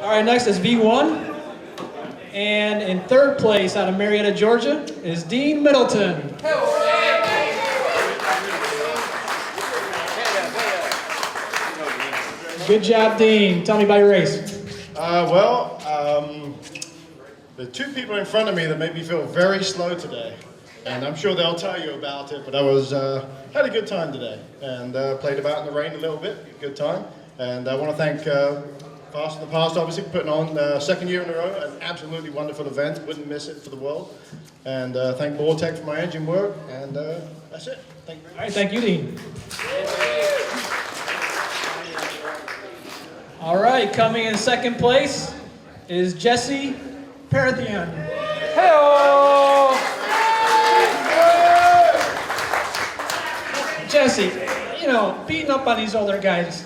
All right, next is V1. And in third place out of Marietta, Georgia, is Dean Middleton. Good job, Dean. Tell me about your race. The two people in front of me that made me feel very slow today, and I'm sure they'll tell you about it, but I had a good time today, and played about in the rain a little bit, good time, and I want to thank Fast in the Past, obviously, for putting on second year in a row, an absolutely wonderful event, wouldn't miss it for the world, and thank Vortec for my engine work, and that's it. Thank you very much. All right, thank you, Dean. All right, coming in second place is Jesse Parathian. Hello! Jesse, beating up on these older guys,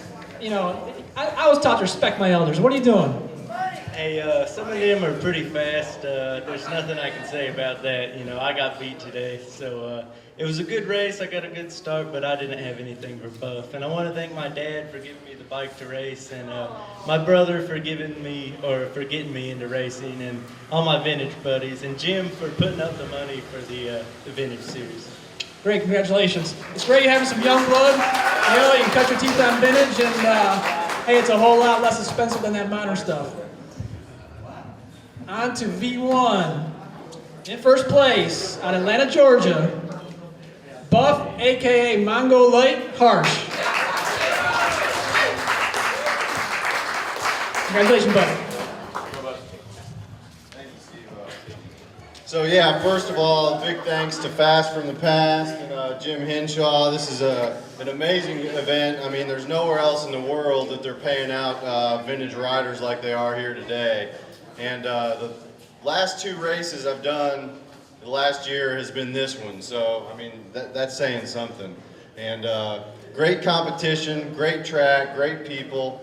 I was taught to respect my elders. What are you doing? Hey, some of them are pretty fast. There's nothing I can say about that. I got beat today, so it was a good race. I got a good start, but I didn't have anything for Buff. And I want to thank my dad for giving me the bike to race, and my brother for getting me into racing, and all my vintage buddies, and Jim for putting up the money for the vintage series. Great, congratulations. It's great having some young blood. You can cut your teeth on vintage, and hey, it's a whole lot less expensive than that modern stuff. On to V1. In first place, out of Atlanta, Georgia, Buff, a.k.a. Mongo Light Harsh. Congratulations, Buff. So yeah, first of all, big thanks to Fast from the Past and Jim Henshaw. This is an amazing event. I mean, there's nowhere else in the world that they're paying out vintage riders like they are here today. And the last two races I've done the last year has been this one. So, I mean, that's saying something. And great competition, great track, great people.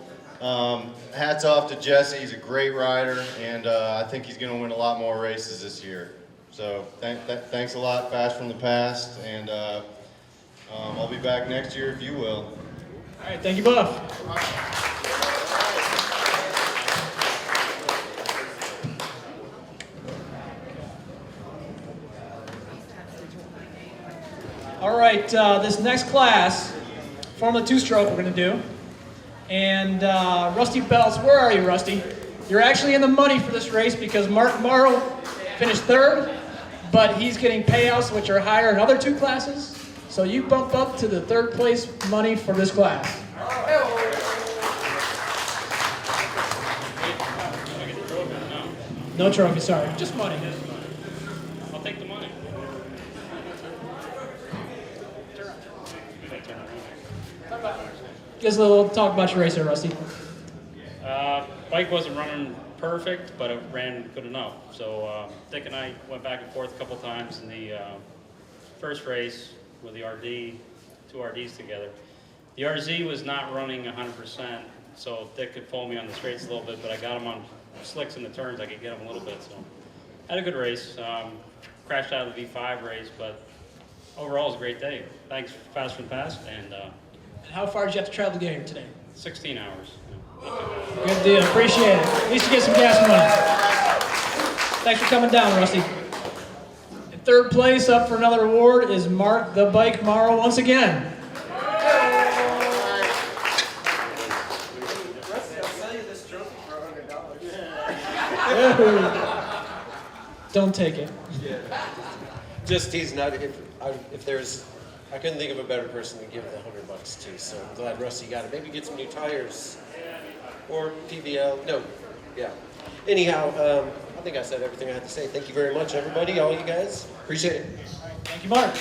Hats off to Jesse, he's a great rider, and I think he's going to win a lot more races this year. So thanks a lot, Fast from the Past, and I'll be back next year if you will. All right, thank you, Buff. All right, this next class, Formula 2-stroke we're going to do. And Rusty Belts, where are you, Rusty? You're actually in the money for this race because Mark Morrow finished third, but he's getting payouts which are higher in other two classes. So you bump up to the third place money for this class. No trophy, sorry, just money. I'll take the money. Give us a little talk about your race here, Rusty. Bike wasn't running perfect, but it ran good enough. So Dick and I went back and forth a couple times in the first race with the RD, two RDs together. The RZ was not running 100%, so Dick could pull me on the straights a little bit, but I got him on slicks in the turns. I could get him a little bit, so had a good race. Crashed out of the V5 race, but overall it was a great day. Thanks, Fast from the Past, and How far did you have to travel to get here today? 16 hours. Good deal, appreciate it. At least you get some gas money. Thanks for coming down, Rusty. In third place, up for another award, is Mark the Bike Morrow once again. Don't take it. Just teasing out. If there's, I couldn't think of a better person to give the $100 to. So I'm glad Rusty got it. Maybe get some new tires or PVL. No, yeah. Anyhow, I think I said everything I had to say. Thank you very much, everybody, all you guys. Appreciate it. Thank you, Mark.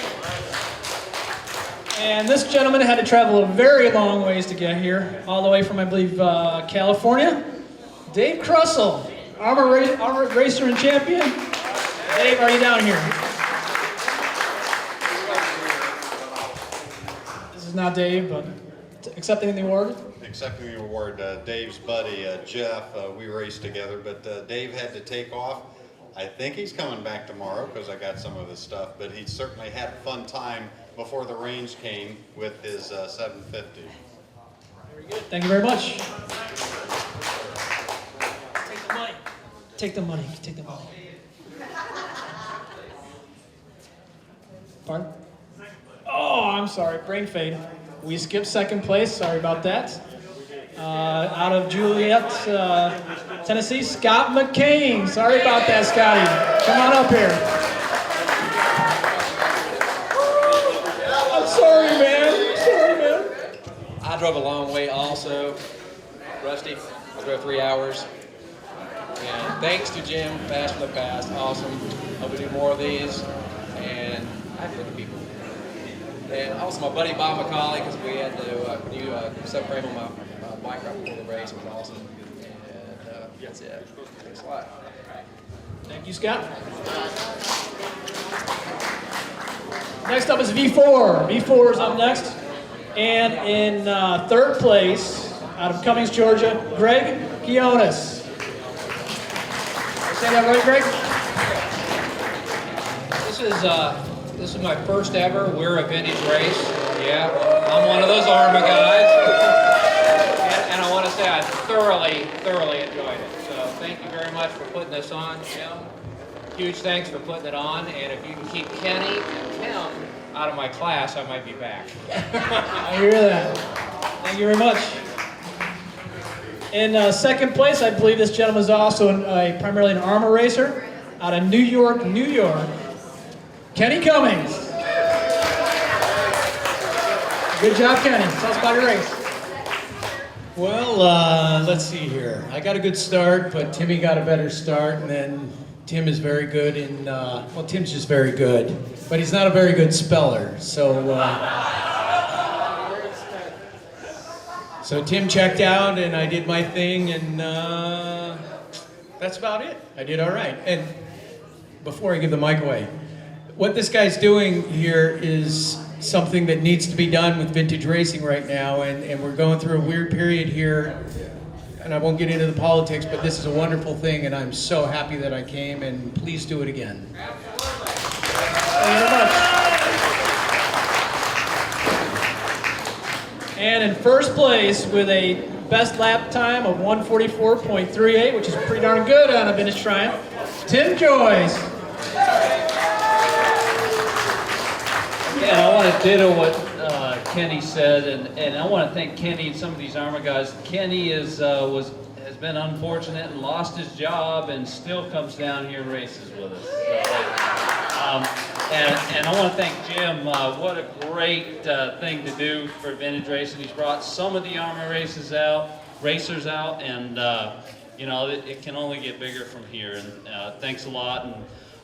And this gentleman had to travel a very long ways to get here, all the way from, I believe, California. Dave Crussell, armor racer and champion. Dave, are you down here? This is not Dave, but accepting the award. Accepting the award, Dave's buddy, Jeff, we raced together, but Dave had to take off. I think he's coming back tomorrow because I got some of his stuff, but he certainly had a fun time before the range came with his 750. Very good. Thank you very much. Take the money. Take the money. Pardon? Oh, I'm sorry. Brain fade. We skipped second place. Sorry about that. Out of Juliet, Tennessee, Scott McCain. Sorry about that, Scotty. Come on up here. I'm sorry, man. I drove a long way also. Rusty, I drove 3 hours. And thanks to Jim, Fast for the Past, awesome. Hope we do more of these. And I have good people. And also my buddy Bob McCauley, because we had to new subframe on my bike right before the race. It was awesome. And that's it. Thanks a lot. Thank you, Scott. Next up is V4. V4 is up next. And in third place, out of Cummings, Georgia, Greg Gionis. Say that right, Greg? This is my first ever WERA Vintage race. Yeah, I'm one of those ARMA guys. And I want to say I thoroughly enjoyed it. So thank you very much for putting this on, Jim. Huge thanks for putting it on. And if you can keep Kenny and Tim out of my class, I might be back. I hear that. Thank you very much. In second place, I believe this gentleman is also primarily an ARMA racer out of New York, New York. Kenny Cummings. Good job, Kenny. Tell us about your race. Well, let's see here. I got a good start, but Timmy got a better start, and then Tim is very good in, well, Tim's just very good, but he's not a very good speller, so Tim checked out, and I did my thing, and that's about it. I did all right. And before I give the mic away, what this guy's doing here is something that needs to be done with vintage racing right now, and we're going through a weird period here, and I won't get into the politics, but this is a wonderful thing, and I'm so happy that I came, and please do it again. Thank you very much. And in first place with a best lap time of 1:44.38, which is pretty darn good on a vintage Triumph, Tim Joyce. Yeah, I want to ditto what Kenny said, and I want to thank Kenny and some of these ARMA guys. Kenny has been unfortunate and lost his job, and still comes down here and races with us. So, and I want to thank Jim. What a great thing to do for vintage racing. He's brought some of the ARMA racers out, and you know, it can only get bigger from here. And thanks a lot. And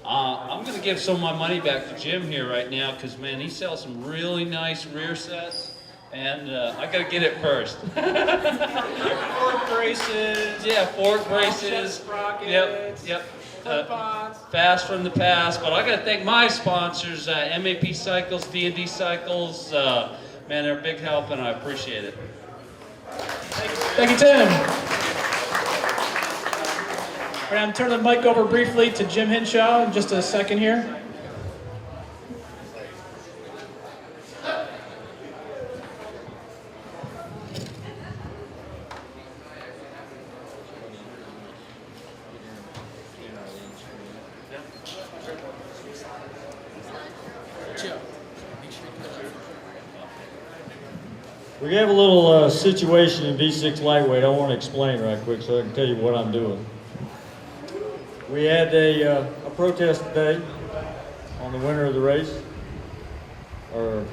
I'm going to give some of my money back to Jim here right now, because, man, he sells some really nice rear sets, and I got to get it first. Fork braces. Yeah, fork braces. Sprockets. Yep. Fast from the past. But I got to thank my sponsors, MAP Cycles, D&D Cycles. Man, they're a big help, and I appreciate it. Thank you, Tim. We're going to turn the mic over briefly to Jim Hinshaw in just a second here. We have a little situation in V6 Lightweight I want to explain right quick so I can tell you what I'm doing. We had a protest today on the winner of the race. Or,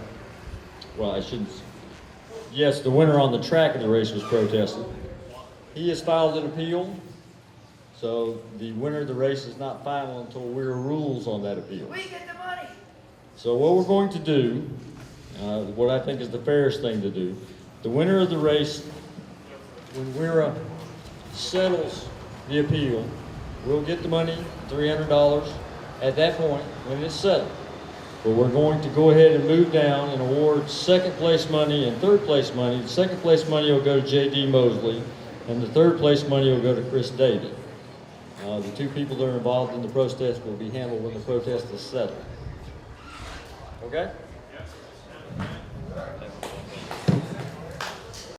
well, I shouldn't. Yes, the winner on the track of the race was protested. He has filed an appeal, so the winner of the race is not final until WERA rules on that appeal. We get the money! So what we're going to do, what I think is the fairest thing to do, the winner of the race, when WERA settles the appeal, we'll get the money, $300, at that point when it's settled. But we're going to go ahead and move down and award second place money and third place money. The second place money will go to J.D. Mosley, and the third place money will go to Chris Davey. The two people that are involved in the protest will be handled when the protest is settled. Okay?